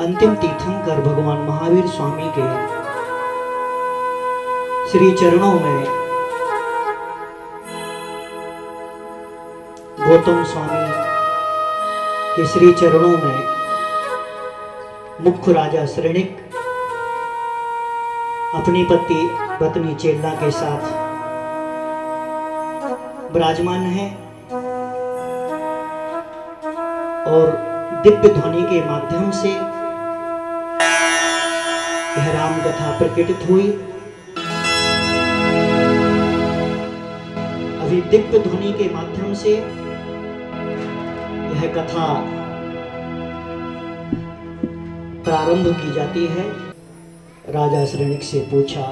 अंतिम तीर्थंकर भगवान महावीर स्वामी के श्री चरणों में गौतम स्वामी के श्री चरणों में मुख्य राजा श्रेणिक अपनी पत्नी चेल्ला के साथ विराजमान है और दिव्य ध्वनि के माध्यम से यह राम कथा प्रकटित हुई। अभी दिव्य ध्वनि के माध्यम से यह कथा प्रारंभ की जाती है। राजा श्रेणिक से पूछा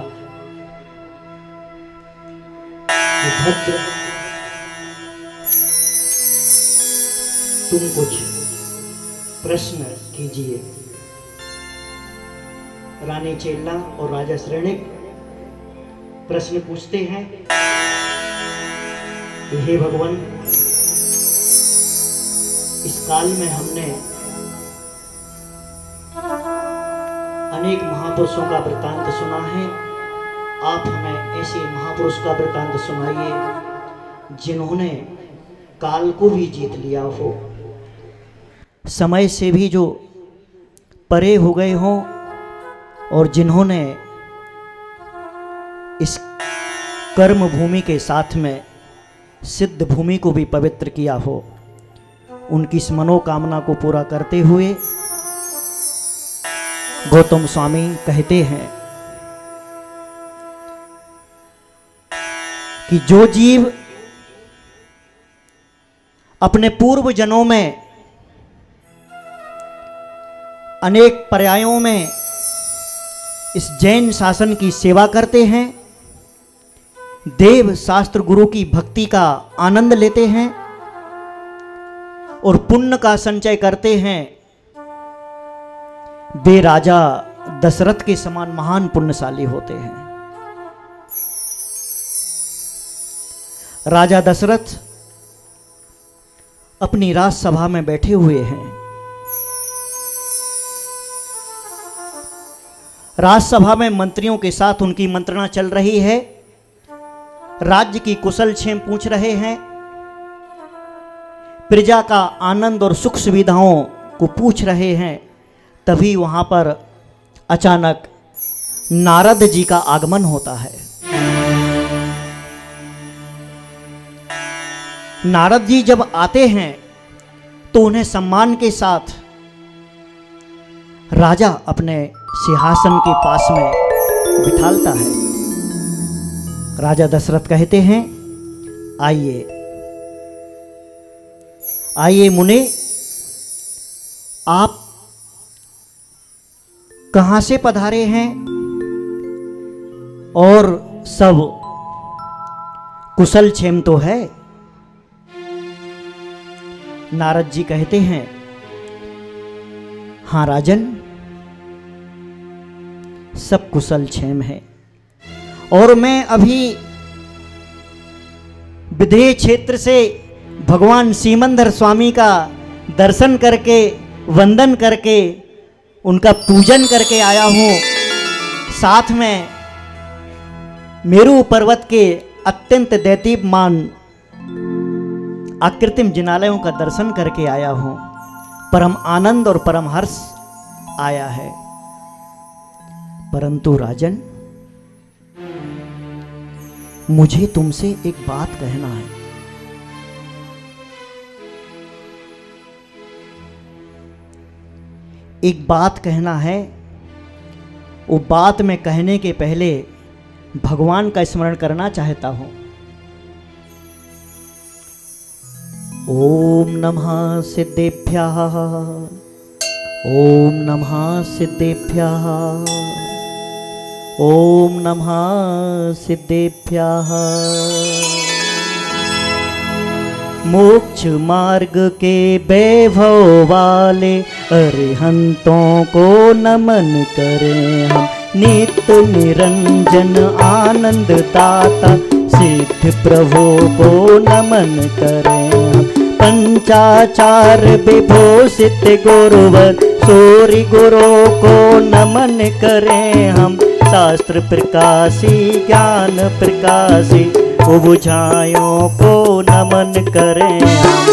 कि भद्र, तुम कुछ प्रश्न कीजिए। रानी चेल्ला और राजा श्रेणिक प्रश्न पूछते हैं कि हे भगवान, इस काल में हमने अनेक महापुरुषों का वृत्तांत सुना है, आप हमें ऐसे महापुरुष का वृत्तांत सुनाइए जिन्होंने काल को भी जीत लिया हो, समय से भी जो परे हो गए हों और जिन्होंने इस कर्म भूमि के साथ में सिद्ध भूमि को भी पवित्र किया हो। उनकी इस मनोकामना को पूरा करते हुए गौतम स्वामी कहते हैं कि जो जीव अपने पूर्व जन्मों में अनेक पर्यायों में इस जैन शासन की सेवा करते हैं, देव शास्त्र गुरु की भक्ति का आनंद लेते हैं और पुण्य का संचय करते हैं, वे राजा दशरथ के समान महान पुण्यशाली होते हैं। राजा दशरथ अपनी राजसभा में बैठे हुए हैं। राजसभा में मंत्रियों के साथ उनकी मंत्रणा चल रही है, राज्य की कुशल क्षेम पूछ रहे हैं, प्रजा का आनंद और सुख सुविधाओं को पूछ रहे हैं। तभी वहां पर अचानक नारद जी का आगमन होता है। नारद जी जब आते हैं तो उन्हें सम्मान के साथ राजा अपने सिंहासन के पास में बिठालता है। राजा दशरथ कहते हैं, आइए आइए मुने, आप कहां से पधारे हैं और सब कुशल क्षेम तो है? नारद जी कहते हैं, हाँ राजन, सब कुशल क्षेम है और मैं अभी विदेह क्षेत्र से भगवान सीमंदर स्वामी का दर्शन करके, वंदन करके, उनका पूजन करके आया हूँ। साथ में मेरू पर्वत के अत्यंत दैदीप्यमान आकृतिम जिनालयों का दर्शन करके आया हूँ। परम आनंद और परम हर्ष आया है। परंतु राजन, मुझे तुमसे एक बात कहना है। एक बात कहना है। वो बात मैं कहने के पहले भगवान का स्मरण करना चाहता हूं। ओम नमः सिद्धेभ्यः, ओम नमः सिद्धेभ्यः, ओम नमः सिद्धेभ्यः। मोक्ष मार्ग के वैभव वाले अरिहंतों को नमन करें हम। नित्य निरंजन आनंद दाता सिद्ध प्रभु को नमन करें हम। पंचाचार विभूषित गुरुवर सूर्य गुरु को नमन करें हम। शास्त्र प्रकाशी ज्ञान प्रकाशी बुझायों को नमन करें हम।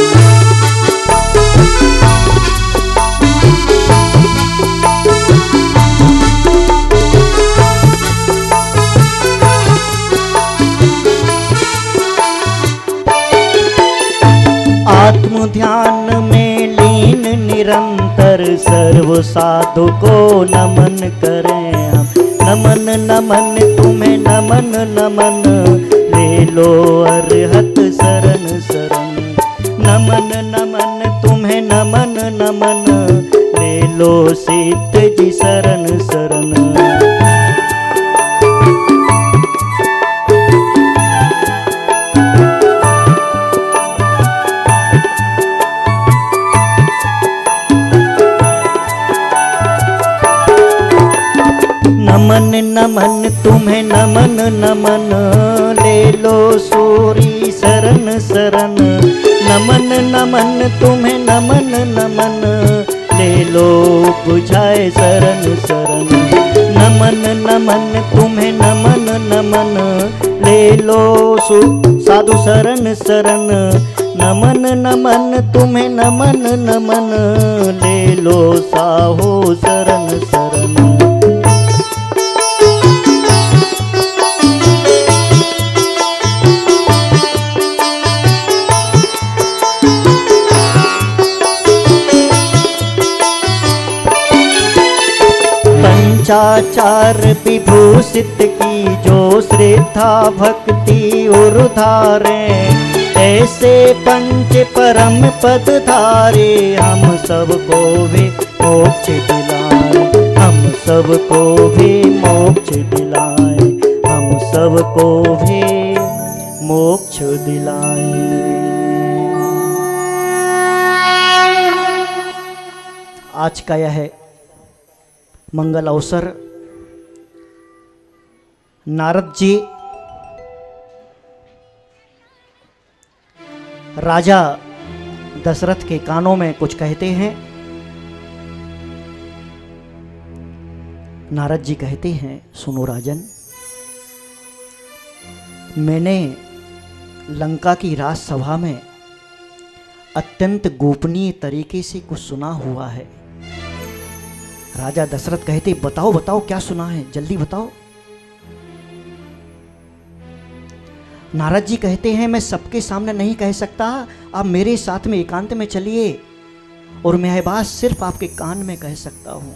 आत्म ध्यान में लीन निरंतर सर्व साधु को नमन करें हम। नमन नमन तुम्हें नमन नमन ले लो अरहत शरण शरण। नमन नमन तुम्हें नमन नमन ले लो सीत जी शरण शरण। नमन नमन तुम्हें नमन नमन ले लो सूरी शरण शरण। नमन नमन तुम्हें नमन नमन ले लो बुझाए शरण शरण। नमन नमन तुम्हें नमन नमन ले लो साधु शरण शरण। नमन नमन तुम्हें नमन नमन ले लो साहो शरण शरण। पंचाचार विभूषित की जो श्रद्धा भक्ति उर्धारे। ऐसे पंच परम पद धारे हम सबको भी मोक्ष दिलाए। हम सबको भी मोक्ष दिलाए। हम सबको भी मोक्ष दिलाए। आज का यह मंगल अवसर नारद जी राजा दशरथ के कानों में कुछ कहते हैं। नारद जी कहते हैं, सुनो राजन, मैंने लंका की राजसभा में अत्यंत गोपनीय तरीके से कुछ सुना हुआ है। राजा दशरथ कहते, बताओ बताओ क्या सुना है, जल्दी बताओ। नारद जी कहते हैं, मैं सबके सामने नहीं कह सकता, आप मेरे साथ में एकांत में चलिए और मैं यह बात सिर्फ आपके कान में कह सकता हूं।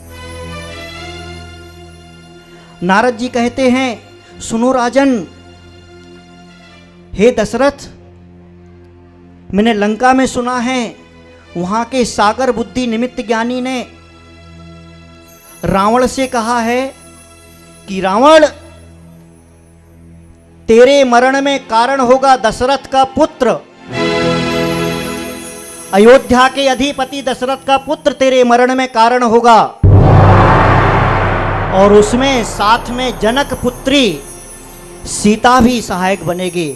नारद जी कहते हैं, सुनो राजन, हे दशरथ, मैंने लंका में सुना है वहां के सागर बुद्धि निमित्त ज्ञानी ने रावण से कहा है कि रावण, तेरे मरण में कारण होगा दशरथ का पुत्र, अयोध्या के अधिपति दशरथ का पुत्र तेरे मरण में कारण होगा और उसमें साथ में जनक पुत्री सीता भी सहायक बनेगी।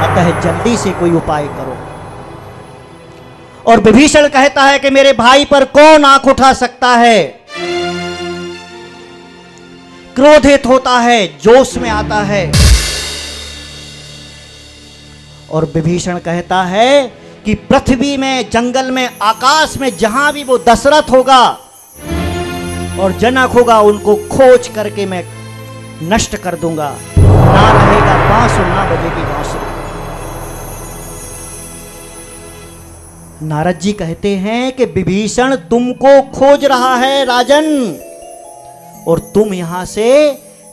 अतः जल्दी से कोई उपाय करो। और विभीषण कहता है कि मेरे भाई पर कौन आंख उठा सकता है। क्रोधित होता है, जोश में आता है और विभीषण कहता है कि पृथ्वी में, जंगल में, आकाश में जहां भी वो दशरथ होगा और जनक होगा, उनको खोज करके मैं नष्ट कर दूंगा। ना रहेगा बांसुरी, ना बजेगी बांसुरी। नारद जी कहते हैं कि विभीषण तुमको खोज रहा है राजन, और तुम यहां से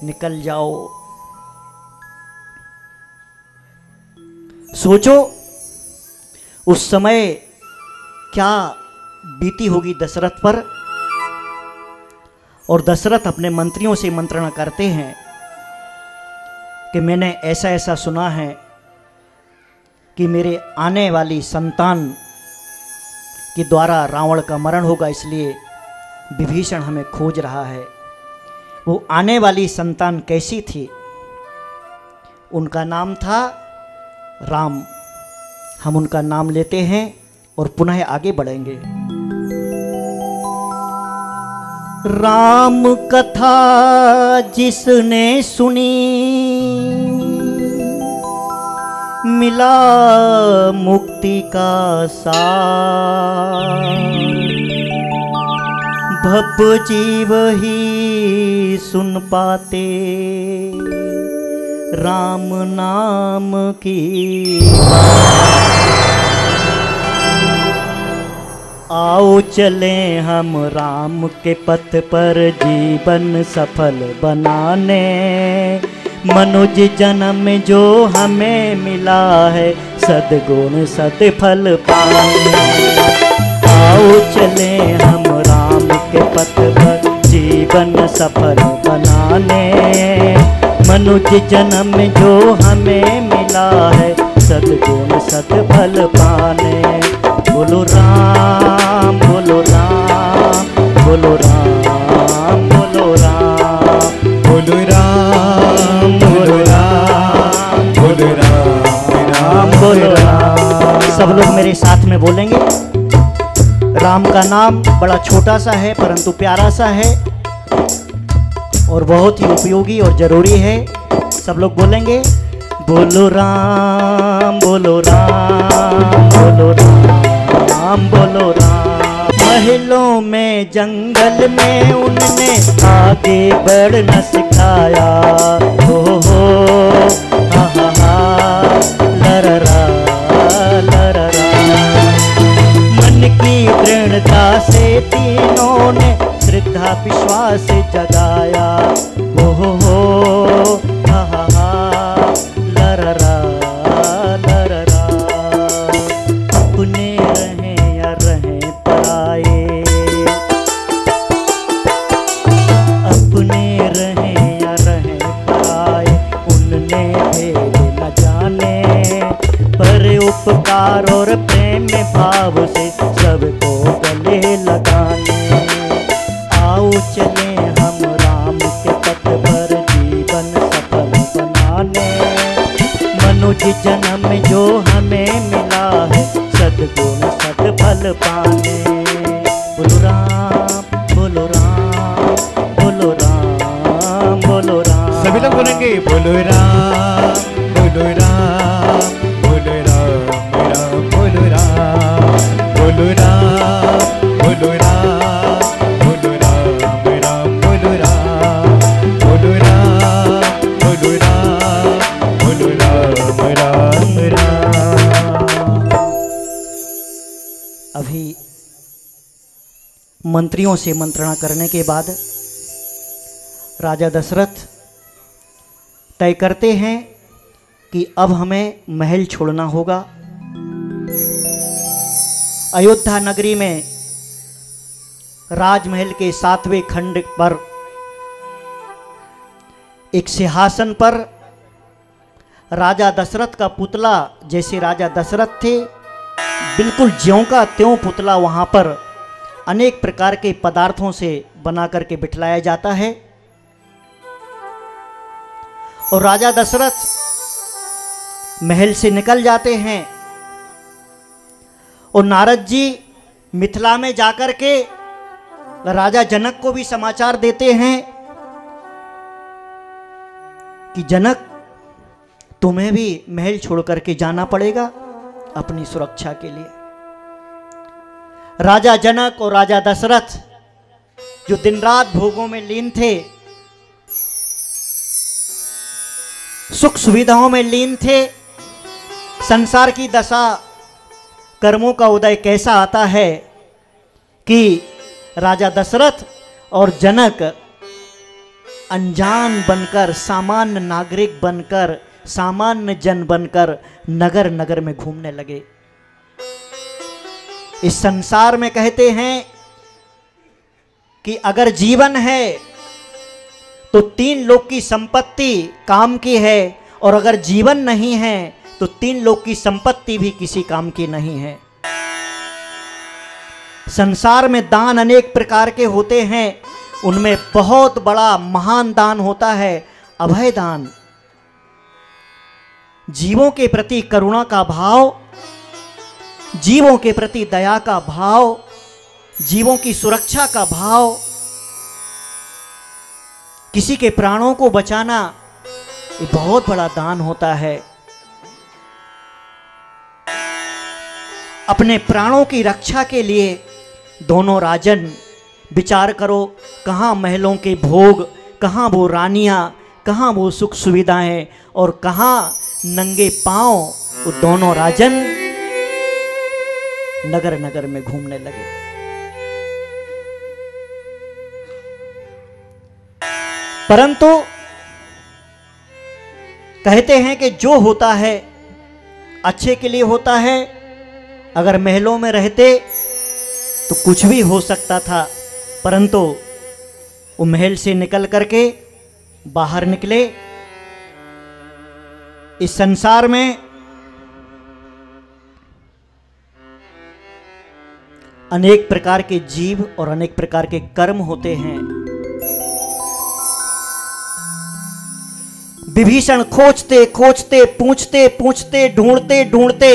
निकल जाओ। सोचो उस समय क्या बीती होगी दशरथ पर। और दशरथ अपने मंत्रियों से मंत्रणा करते हैं कि मैंने ऐसा ऐसा सुना है कि मेरे आने वाली संतान के द्वारा रावण का मरण होगा, इसलिए विभीषण हमें खोज रहा है। वो आने वाली संतान कैसी थी? उनका नाम था राम। हम उनका नाम लेते हैं और पुनः आगे बढ़ेंगे। राम कथा जिसने सुनी, मिला मुक्ति का सार। भव जीव ही सुन पाते राम नाम की। आओ चले हम राम के पथ पर जीवन सफल बनाने। मनुज जन्म जो हमें मिला है सद्गुण सत्फल पाने। आओ चले हम राम के पथ पर जीवन सफल बनाने। मनुज जन्म जो हमें मिला है सद्गुण सत्फल पाने। बोलो राम बोलो राम बोलो राम बोलो राम बोलो राम बोलो राम बोलो राम बोलो राम। सब लोग मेरे साथ में बोलेंगे। राम का नाम बड़ा छोटा सा है परंतु प्यारा सा है और बहुत ही उपयोगी और जरूरी है। सब लोग बोलेंगे। बोलो राम बोलो राम बोलो राम बोलो राम। महलों में जंगल में उनने आगे बढ़ना सिखाया। हो हा हा हा लररा लररा। मन की दृढ़ता से तीनों ने श्रद्धा विश्वास जगाया। हो हा हा हा लररा लररा। अपने रहें या रहें पराए, अपने रहें या रहें पराए, उनने भेद न जाने। पर उपकार और प्रेम भाव से सबको गले लगाने। आओ चले हम राम के पथ पर जीवन सफल बनाने। मनुज जन्म जो हमें मिला है सद्गुण सत्फल पाने। बोलो राम बोलो राम बोलो राम बोलो राम। सभी लोग बोलेंगे बोलो राम बोलो राम बोलो राम राम बोलो राम बोलो राम बोलो राम बोलो राम राम बोलो राम बोलो राम बोलो राम बोलो राम राम राम। अभी मंत्रियों से मंत्रणा करने के बाद राजा दशरथ तय करते हैं कि अब हमें महल छोड़ना होगा। अयोध्या नगरी में राजमहल के 7वें खंड पर एक सिंहासन पर राजा दशरथ का पुतला, जैसे राजा दशरथ थे बिल्कुल ज्यों का त्यों पुतला वहां पर अनेक प्रकार के पदार्थों से बना करके बिठलाया जाता है। और राजा दशरथ महल से निकल जाते हैं और नारद जी मिथिला में जाकर के राजा जनक को भी समाचार देते हैं कि जनक तुम्हें भी महल छोड़ करके जाना पड़ेगा अपनी सुरक्षा के लिए। राजा जनक और राजा दशरथ जो दिन रात भोगों में लीन थे, सुख सुविधाओं में लीन थे, संसार की दशा कर्मों का उदय कैसा आता है कि राजा दशरथ और जनक अनजान बनकर, सामान्य नागरिक बनकर, सामान्य जन बनकर नगर नगर में घूमने लगे। इस संसार में कहते हैं कि अगर जीवन है तो 3 लोक की संपत्ति काम की है, और अगर जीवन नहीं है तो 3 लोक की संपत्ति भी किसी काम की नहीं है। संसार में दान अनेक प्रकार के होते हैं, उनमें बहुत बड़ा महान दान होता है अभय दान। जीवों के प्रति करुणा का भाव जीवों के प्रति दया का भाव, जीवों की सुरक्षा का भाव, किसी के प्राणों को बचाना, ये बहुत बड़ा दान होता है। अपने प्राणों की रक्षा के लिए दोनों राजन विचार करो, कहाँ महलों के भोग, कहाँ वो रानियां, कहाँ वो सुख सुविधाएं, और कहाँ नंगे पांव वो दोनों राजन नगर नगर में घूमने लगे। परंतु कहते हैं कि जो होता है अच्छे के लिए होता है। अगर महलों में रहते तो कुछ भी हो सकता था, परंतु वो महल से निकल करके बाहर निकले। इस संसार में अनेक प्रकार के जीव और अनेक प्रकार के कर्म होते हैं। विभीषण खोजते खोजते, पूछते पूछते, ढूंढते ढूंढते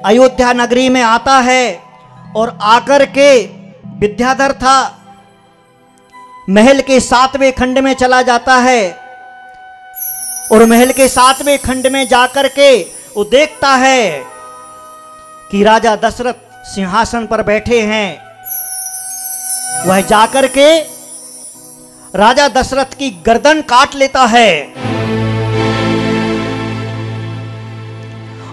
अयोध्या नगरी में आता है और आकर के विद्याधर था महल के 7वें खंड में चला जाता है, और महल के 7वें खंड में जाकर के वो देखता है कि राजा दशरथ सिंहासन पर बैठे हैं। वह जाकर के राजा दशरथ की गर्दन काट लेता है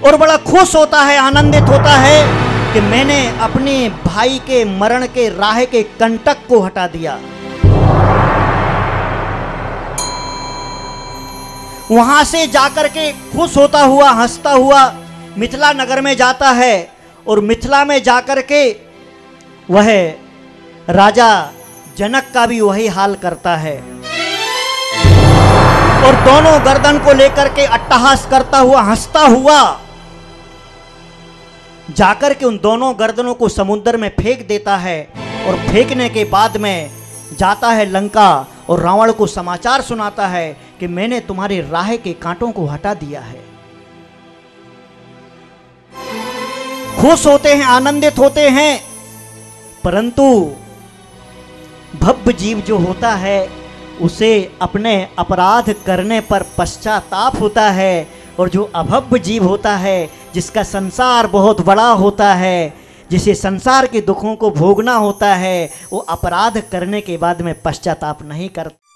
और बड़ा खुश होता है, आनंदित होता है कि मैंने अपने भाई के मरण के राह के कंटक को हटा दिया। वहां से जाकर के खुश होता हुआ, हंसता हुआ मिथिला नगर में जाता है, और मिथिला में जाकर के वह राजा जनक का भी वही हाल करता है, और दोनों गर्दन को लेकर के अट्टहास करता हुआ, हंसता हुआ जाकर के उन दोनों गर्दनों को समुद्र में फेंक देता है। और फेंकने के बाद में जाता है लंका और रावण को समाचार सुनाता है कि मैंने तुम्हारे राह के कांटों को हटा दिया है। खुश होते हैं, आनंदित होते हैं, परंतु भव्य जीव जो होता है उसे अपने अपराध करने पर पश्चाताप होता है, और जो अभव्य जीव होता है, जिसका संसार बहुत बड़ा होता है, जिसे संसार के दुखों को भोगना होता है, वो अपराध करने के बाद में पश्चाताप नहीं करता।